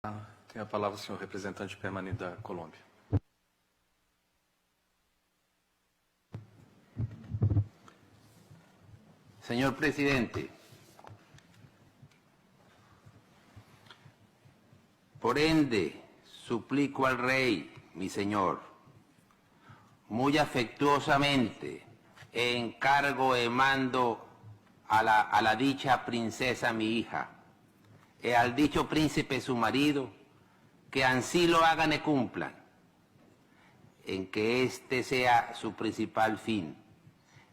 Tem a palavra o senhor representante permanente da Colômbia. Señor presidente, por ende, suplico al rey, mi señor, muy afectuosamente, encargo y mando a la dicha princesa mi hija, y al dicho príncipe su marido, que ansí lo hagan y cumplan, en que este sea su principal fin,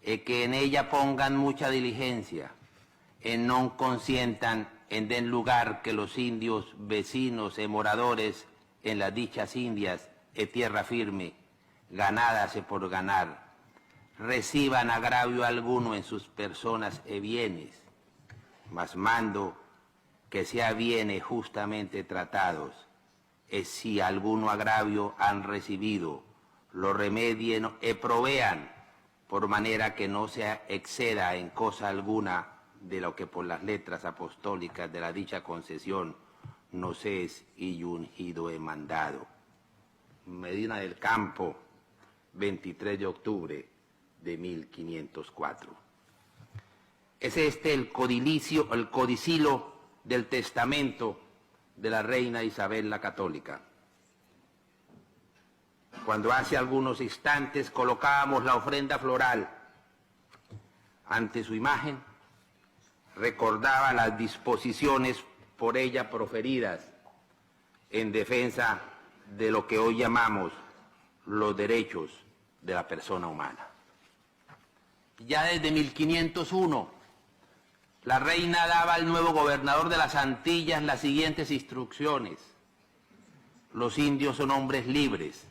y que en ella pongan mucha diligencia, en no consientan en den lugar que los indios vecinos y moradores en las dichas indias y tierra firme, ganadas y por ganar, reciban agravio alguno en sus personas y bienes, mas mando que sea bien y justamente tratados, y si alguno agravio han recibido, lo remedien y provean, por manera que no se exceda en cosa alguna de lo que por las letras apostólicas de la dicha concesión nos es y ungido he mandado. Medina del Campo, 23 de octubre de 1504. Es este el codicilo del testamento de la reina Isabel la Católica. Cuando hace algunos instantes colocábamos la ofrenda floral ante su imagen, recordaba las disposiciones por ella proferidas en defensa de lo que hoy llamamos los derechos de la persona humana. Ya desde 1501, la reina daba al nuevo gobernador de las Antillas las siguientes instrucciones: los indios son hombres libres,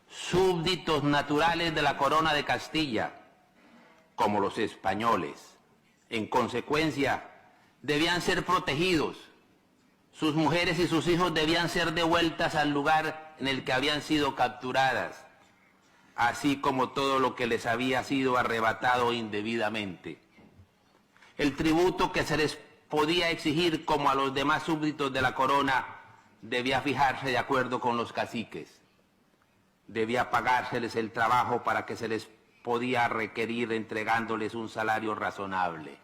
súbditos naturales de la corona de Castilla, como los españoles. En consecuencia, debían ser protegidos. Sus mujeres y sus hijos debían ser devueltas al lugar en el que habían sido capturadas, así como todo lo que les había sido arrebatado indebidamente. El tributo que se les podía exigir como a los demás súbditos de la corona debía fijarse de acuerdo con los caciques. Debía pagárseles el trabajo para que se les podía requerir entregándoles un salario razonable.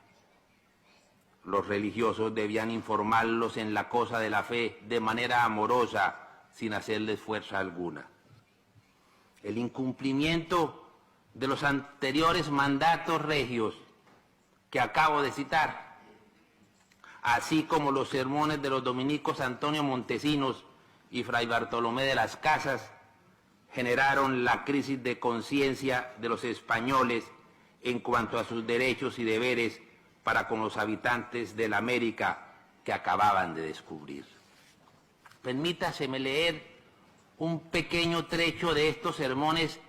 Los religiosos debían informarlos en la cosa de la fe de manera amorosa, sin hacerles fuerza alguna. El incumplimiento de los anteriores mandatos regios que acabo de citar, así como los sermones de los dominicos Antonio Montesinos y Fray Bartolomé de las Casas, generaron la crisis de conciencia de los españoles en cuanto a sus derechos y deberes para con los habitantes de la América que acababan de descubrir. Permítaseme leer un pequeño trecho de estos sermones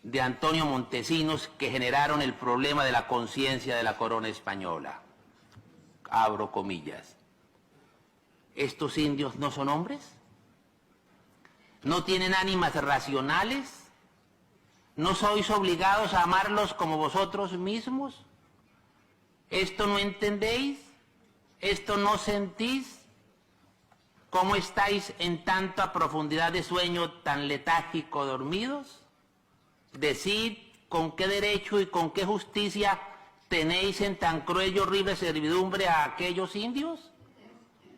de Antonio Montesinos que generaron el problema de la conciencia de la corona española. Abro comillas. ¿Estos indios no son hombres? ¿No tienen ánimas racionales? ¿No sois obligados a amarlos como vosotros mismos? ¿Esto no entendéis? ¿Esto no sentís? ¿Cómo estáis en tanta profundidad de sueño tan letárgico dormidos? Decid con qué derecho y con qué justicia tenéis en tan cruel y horrible servidumbre a aquellos indios.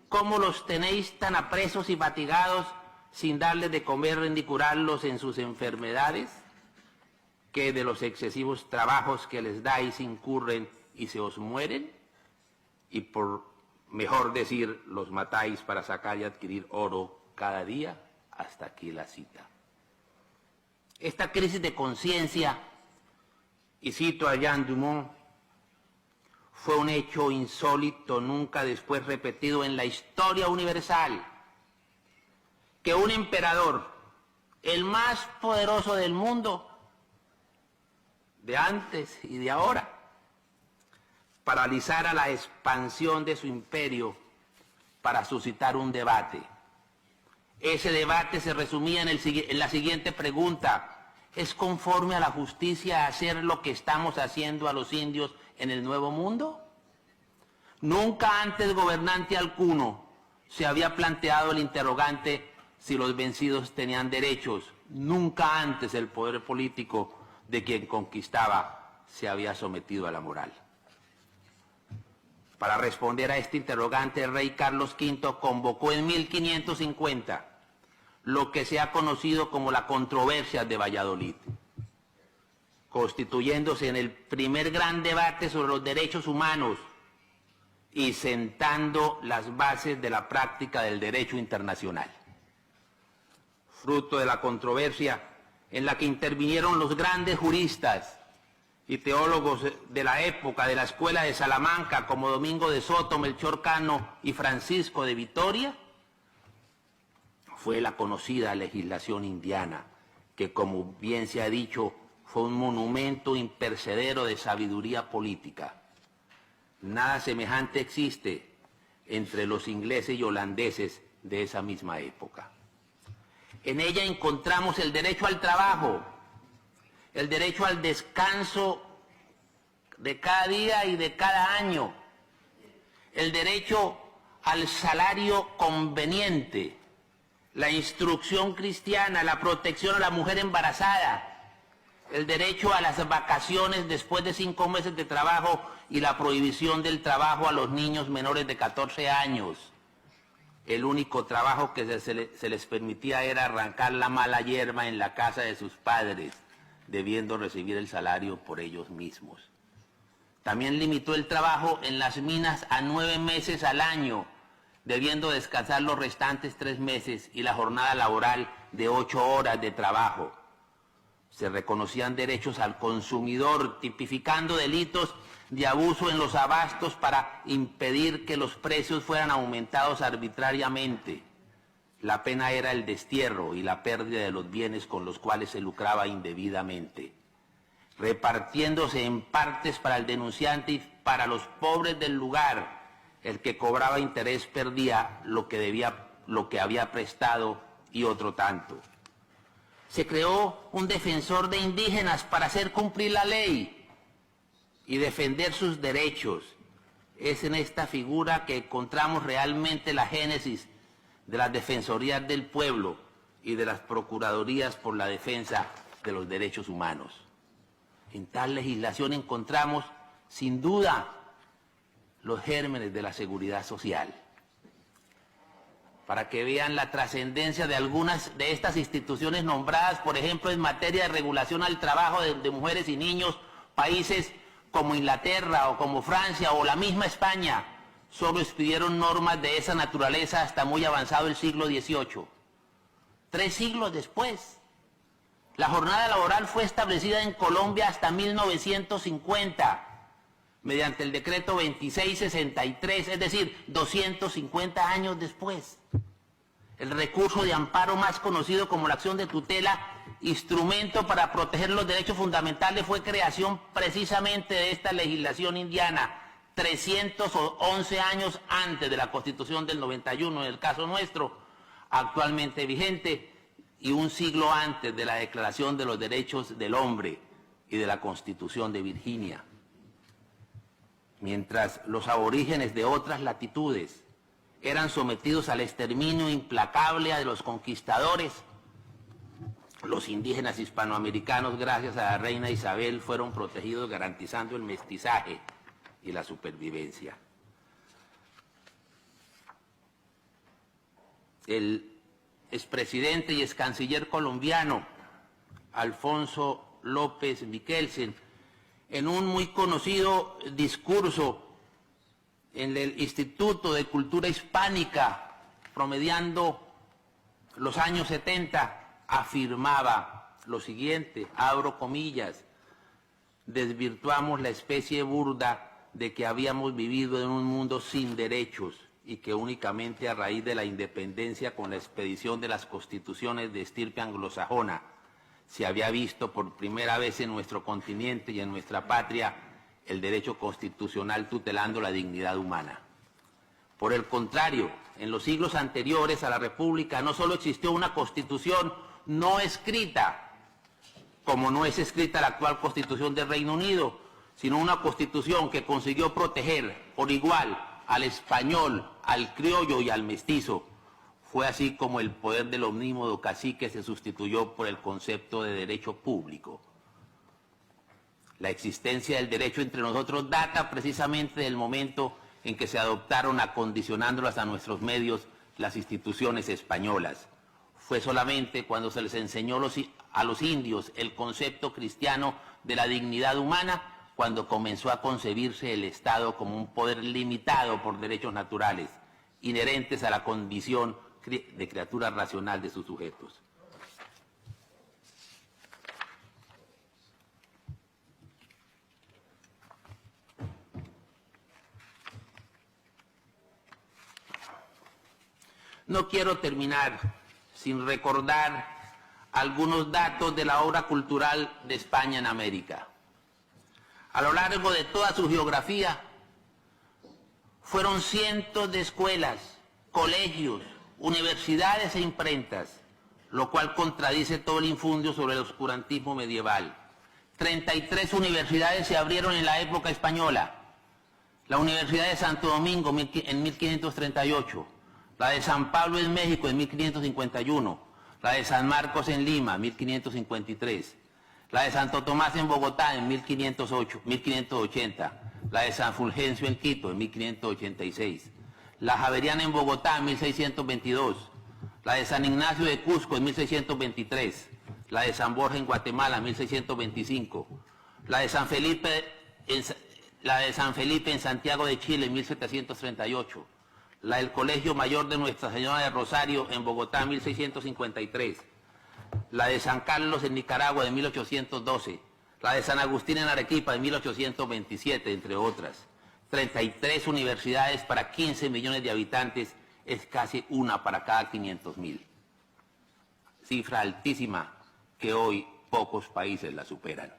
¿Cómo los tenéis tan apresos y fatigados sin darles de comer ni curarlos en sus enfermedades? ¿Que de los excesivos trabajos que les dais incurren y se os mueren? Y por mejor decir, los matáis para sacar y adquirir oro cada día. Hasta aquí la cita. Esta crisis de conciencia, y cito a Jean Dumont, fue un hecho insólito nunca después repetido en la historia universal, que un emperador, el más poderoso del mundo, de antes y de ahora, paralizara la expansión de su imperio para suscitar un debate. Ese debate se resumía en la siguiente pregunta: ¿es conforme a la justicia hacer lo que estamos haciendo a los indios en el Nuevo Mundo? Nunca antes gobernante alguno se había planteado el interrogante si los vencidos tenían derechos. Nunca antes el poder político de quien conquistaba se había sometido a la moral. Para responder a este interrogante, el rey Carlos V convocó en 1550 lo que se ha conocido como la controversia de Valladolid, constituyéndose en el primer gran debate sobre los derechos humanos y sentando las bases de la práctica del derecho internacional. Fruto de la controversia en la que intervinieron los grandes juristas y teólogos de la época de la Escuela de Salamanca, como Domingo de Soto, Melchor Cano y Francisco de Vitoria, fue la conocida legislación indiana, que, como bien se ha dicho, fue un monumento imperecedero de sabiduría política. Nada semejante existe entre los ingleses y holandeses de esa misma época. En ella encontramos el derecho al trabajo, el derecho al descanso de cada día y de cada año, el derecho al salario conveniente, la instrucción cristiana, la protección a la mujer embarazada, el derecho a las vacaciones después de 5 meses de trabajo y la prohibición del trabajo a los niños menores de 14 años. El único trabajo que se les permitía era arrancar la mala hierba en la casa de sus padres, debiendo recibir el salario por ellos mismos. También limitó el trabajo en las minas a 9 meses al año, debiendo descansar los restantes 3 meses, y la jornada laboral de 8 horas de trabajo. Se reconocían derechos al consumidor, tipificando delitos de abuso en los abastos para impedir que los precios fueran aumentados arbitrariamente. La pena era el destierro y la pérdida de los bienes con los cuales se lucraba indebidamente, repartiéndose en partes para el denunciante y para los pobres del lugar. El que cobraba interés perdía lo que había prestado y otro tanto. Se creó un defensor de indígenas para hacer cumplir la ley y defender sus derechos. Es en esta figura que encontramos realmente la génesis de las defensorías del pueblo y de las procuradurías por la defensa de los derechos humanos. En tal legislación encontramos, sin duda, los gérmenes de la seguridad social. Para que vean la trascendencia de algunas de estas instituciones nombradas, por ejemplo, en materia de regulación al trabajo de mujeres y niños, países como Inglaterra o como Francia o la misma España solo expidieron normas de esa naturaleza hasta muy avanzado el siglo XVIII. 3 siglos después, la jornada laboral fue establecida en Colombia hasta 1950, mediante el decreto 2663, es decir, 250 años después. El recurso de amparo, más conocido como la acción de tutela, instrumento para proteger los derechos fundamentales, fue creación precisamente de esta legislación indiana, 311 años antes de la Constitución del 91, en el caso nuestro, actualmente vigente, y un siglo antes de la Declaración de los Derechos del Hombre y de la Constitución de Virginia. Mientras los aborígenes de otras latitudes eran sometidos al exterminio implacable de los conquistadores, los indígenas hispanoamericanos, gracias a la reina Isabel, fueron protegidos garantizando el mestizaje y la supervivencia. El expresidente y excanciller colombiano Alfonso López Michelsen, en un muy conocido discurso en el Instituto de Cultura Hispánica, promediando los años 70, afirmaba lo siguiente, abro comillas: desvirtuamos la especie burda de que habíamos vivido en un mundo sin derechos y que únicamente a raíz de la independencia, con la expedición de las constituciones de estirpe anglosajona, se había visto por primera vez en nuestro continente y en nuestra patria el derecho constitucional tutelando la dignidad humana. Por el contrario, en los siglos anteriores a la República no solo existió una constitución no escrita, como no es escrita la actual Constitución del Reino Unido, sino una Constitución que consiguió proteger por igual al español, al criollo y al mestizo. Fue así como el poder del omnímodo cacique se sustituyó por el concepto de derecho público. La existencia del derecho entre nosotros data precisamente del momento en que se adoptaron, acondicionándolas a nuestros medios, las instituciones españolas. Fue solamente cuando se les enseñó a los indios el concepto cristiano de la dignidad humana, cuando comenzó a concebirse el Estado como un poder limitado por derechos naturales, inherentes a la condición de criatura racional de sus sujetos. No quiero terminar sin recordar algunos datos de la obra cultural de España en América. A lo largo de toda su geografía, fueron cientos de escuelas, colegios, universidades e imprentas, lo cual contradice todo el infundio sobre el oscurantismo medieval. 33 universidades se abrieron en la época española. La Universidad de Santo Domingo en 1538, la de San Pablo en México en 1551, la de San Marcos en Lima, 1553, la de Santo Tomás en Bogotá en 1580, la de San Fulgencio en Quito en 1586, la Javeriana en Bogotá en 1622, la de San Ignacio de Cusco en 1623, la de San Borja en Guatemala en 1625, la de San Felipe en Santiago de Chile en 1738, la del Colegio Mayor de Nuestra Señora de Rosario en Bogotá en 1653, la de San Carlos en Nicaragua de 1812, la de San Agustín en Arequipa de 1827, entre otras. 33 universidades para 15 millones de habitantes, es casi una para cada 500.000. Cifra altísima que hoy pocos países la superan.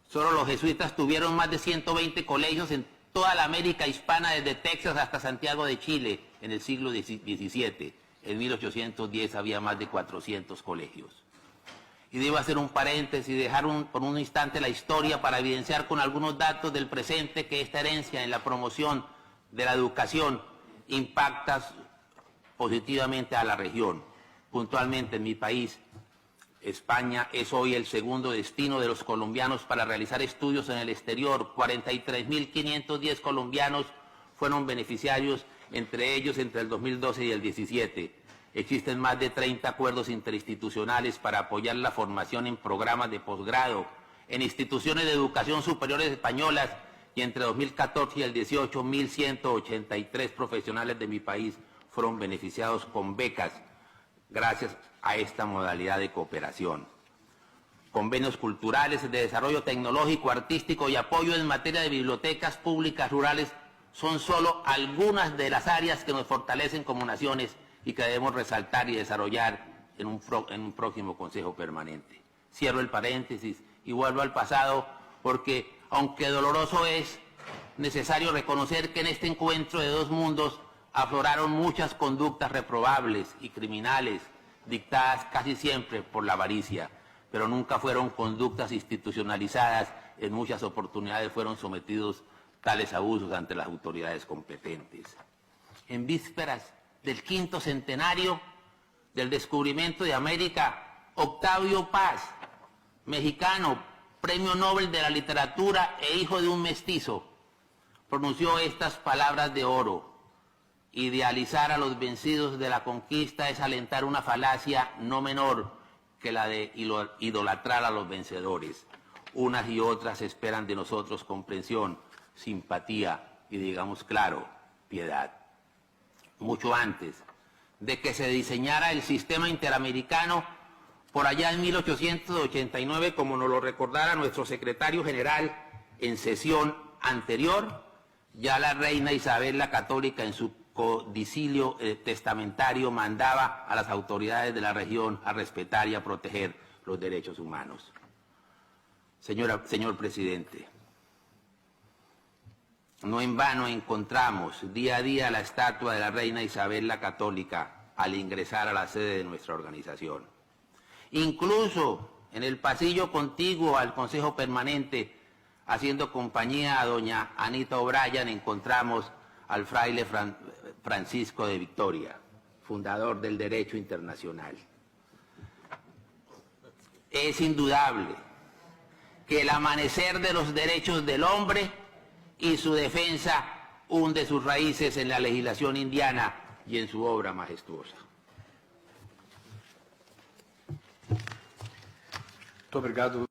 Solo los jesuitas tuvieron más de 120 colegios en toda la América hispana, desde Texas hasta Santiago de Chile, en el siglo XVII. En 1810 había más de 400 colegios. Y debo hacer un paréntesis y dejar por un instante la historia para evidenciar con algunos datos del presente que esta herencia en la promoción de la educación impacta positivamente a la región. Puntualmente en mi país, España es hoy el segundo destino de los colombianos para realizar estudios en el exterior. 43.510 colombianos fueron beneficiarios, entre ellos entre el 2012 y el 2017. Existen más de 30 acuerdos interinstitucionales para apoyar la formación en programas de posgrado, en instituciones de educación superiores españolas, y entre 2014 y el 2018, 1.183 profesionales de mi país fueron beneficiados con becas gracias a esta modalidad de cooperación. Convenios culturales de desarrollo tecnológico, artístico y apoyo en materia de bibliotecas públicas rurales son solo algunas de las áreas que nos fortalecen como naciones y que debemos resaltar y desarrollar en un próximo Consejo Permanente. Cierro el paréntesis y vuelvo al pasado porque, aunque doloroso, es necesario reconocer que en este encuentro de dos mundos afloraron muchas conductas reprobables y criminales, dictadas casi siempre por la avaricia, pero nunca fueron conductas institucionalizadas. En muchas oportunidades fueron sometidos tales abusos ante las autoridades competentes. En vísperas del 5º centenario del descubrimiento de América, Octavio Paz, mexicano, Premio Nobel de la Literatura e hijo de un mestizo, pronunció estas palabras de oro: idealizar a los vencidos de la conquista es alentar una falacia no menor que la de idolatrar a los vencedores. Unas y otras esperan de nosotros comprensión, simpatía y, digamos claro, piedad. Mucho antes de que se diseñara el sistema interamericano, por allá en 1889, como nos lo recordara nuestro secretario general en sesión anterior, ya la reina Isabel la Católica en su codicilio testamentario mandaba a las autoridades de la región a respetar y a proteger los derechos humanos. Señor presidente, no en vano encontramos día a día la estatua de la reina Isabel la Católica al ingresar a la sede de nuestra organización. Incluso en el pasillo contiguo al Consejo Permanente, haciendo compañía a doña Anita O'Brien, encontramos al fraile Francisco de Victoria, fundador del derecho internacional. Es indudable que el amanecer de los derechos del hombre y su defensa hunde sus raíces en la legislación indiana y en su obra majestuosa. Muito obrigado.